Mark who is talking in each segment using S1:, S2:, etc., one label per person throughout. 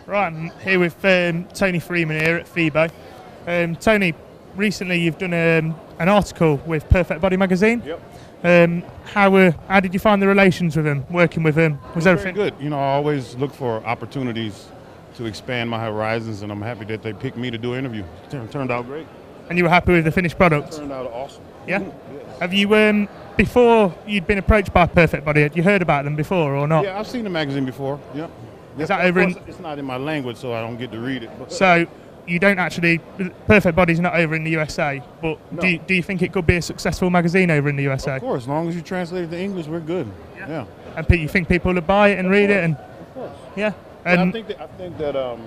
S1: Right, I'm here with Toney Freeman here at FIBO. Tony, recently you've done an article with Perfect Body magazine.
S2: Yep.
S1: How did you find the relations with him, working with him? Was everything
S2: good? You know, I always look for opportunities to expand my horizons, and I'm happy that they picked me to do an interview. It turned out great.
S1: And you were happy with the finished product?
S2: It turned out awesome.
S1: Yeah?
S2: Yes.
S1: Have you, before you'd been approached by Perfect Body, had you heard about them before or not?
S2: Yeah, I've seen the magazine before, yep.
S1: Is that over in...
S2: It's not in my language, so I don't get to read it. But.
S1: So, you don't actually... Perfect Body's not over in the USA, but
S2: No.
S1: do you think it could be a successful magazine over in the USA?
S2: Of course, as long as you translate it to English, we're good. Yeah.
S1: And you think people would buy it and read it? And
S2: Of course.
S1: yeah?
S2: Yeah, I think that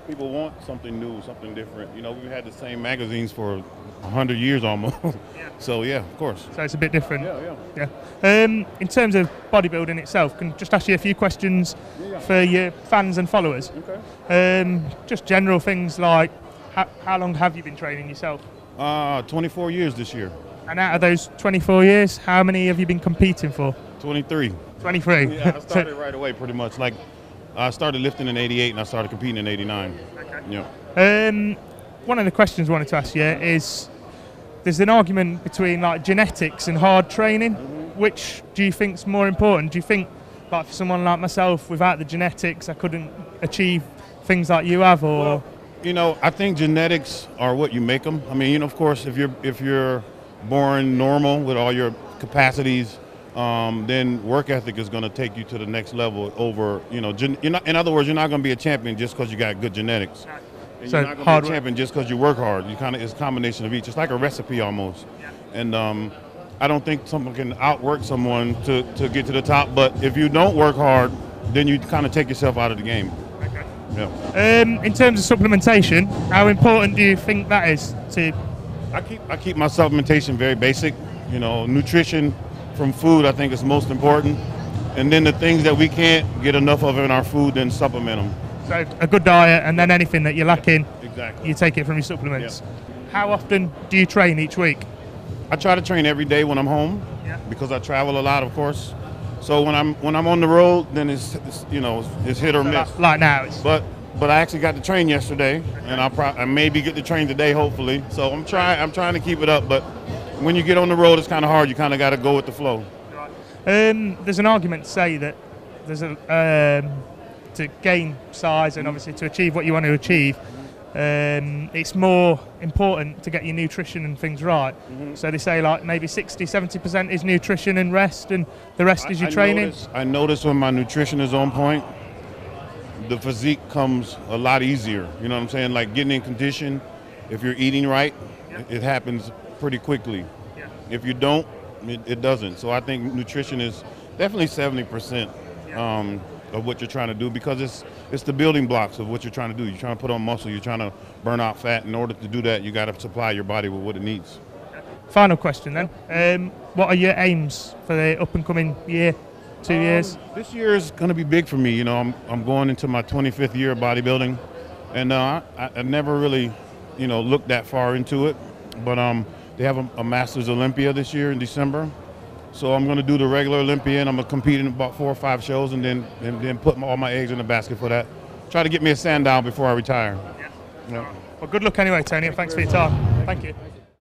S2: people want something new, something different. You know, we've had the same magazines for 100 years almost.
S1: Yeah.
S2: So yeah, of course.
S1: So it's a bit different.
S2: Yeah.
S1: In terms of bodybuilding itself, can I just ask you a few questions for your fans and followers?
S2: Okay.
S1: Just general things like, how long have you been training yourself?
S2: 24 years this year.
S1: And out of those 24 years, how many have you been competing for?
S2: 23.
S1: 23.
S2: Yeah, I started right away pretty much. Like, I started lifting in '88 and I started competing in '89.
S1: Okay.
S2: Yeah.
S1: One of the questions I wanted to ask you is, there's an argument between like genetics and hard training. Which do you think's more important? Do you think, like for someone like myself, without the genetics, I couldn't achieve things like you have, or?
S2: Well, you know, I think genetics are what you make them. I mean, you know, of course, if you're born normal with all your capacities, then work ethic is going to take you to the next level over, you know, in other words, you're not going to be a champion just because you got good genetics. And
S1: So
S2: you're not going to be a champion just because you work hard. It's a combination of each. It's like a recipe almost.
S1: Yeah.
S2: And I don't think someone can outwork someone to get to the top, but if you don't work hard, then you kind of take yourself out of the game.
S1: Okay.
S2: Yeah.
S1: In terms of supplementation, how important do you think that is to?
S2: I keep my supplementation very basic. You know, nutrition from food I think is most important, and then the things that we can't get enough of in our food, then supplement them.
S1: So a good diet, and then anything that you're lacking,
S2: Exactly.
S1: you take it from your supplements. How often do you train each week?
S2: I try to train every day when I'm home, because I travel a lot, of course. So when I'm on the road, then it's you know, it's hit or miss.
S1: Like now, it's
S2: But I actually got to train yesterday, and I maybe get to train today, hopefully. So I'm trying to keep it up. But when you get on the road, it's kind of hard. You kind of got to go with the flow.
S1: there's an argument to say that there's to gain size and obviously to achieve what you want to achieve, it's more important to get your nutrition and things right. So they say like maybe 60-70% is nutrition and rest, and the rest is your training.
S2: I notice when my nutrition is on point, the physique comes a lot easier. You know what I'm saying? Like getting in condition, if you're eating right, it happens pretty quickly. If you don't, it doesn't. So I think nutrition is definitely 70% of what you're trying to do, because it's the building blocks of what you're trying to do. You're trying to put on muscle, you're trying to burn out fat. In order to do that, you got to supply your body with what it needs.
S1: Final question then. What are your aims for the up and coming year, 2 years?
S2: This year is going to be big for me. You know, I'm going into my 25th year of bodybuilding, and I never really, you know, looked that far into it. But they have a Masters Olympia this year in December. So I'm going to do the regular Olympia, and I'm going to compete in about 4 or 5 shows, and then put all my eggs in the basket for that. Try to get me a Sandown before I retire.
S1: Well, good luck anyway, Tony, and thanks for your time. Thank you.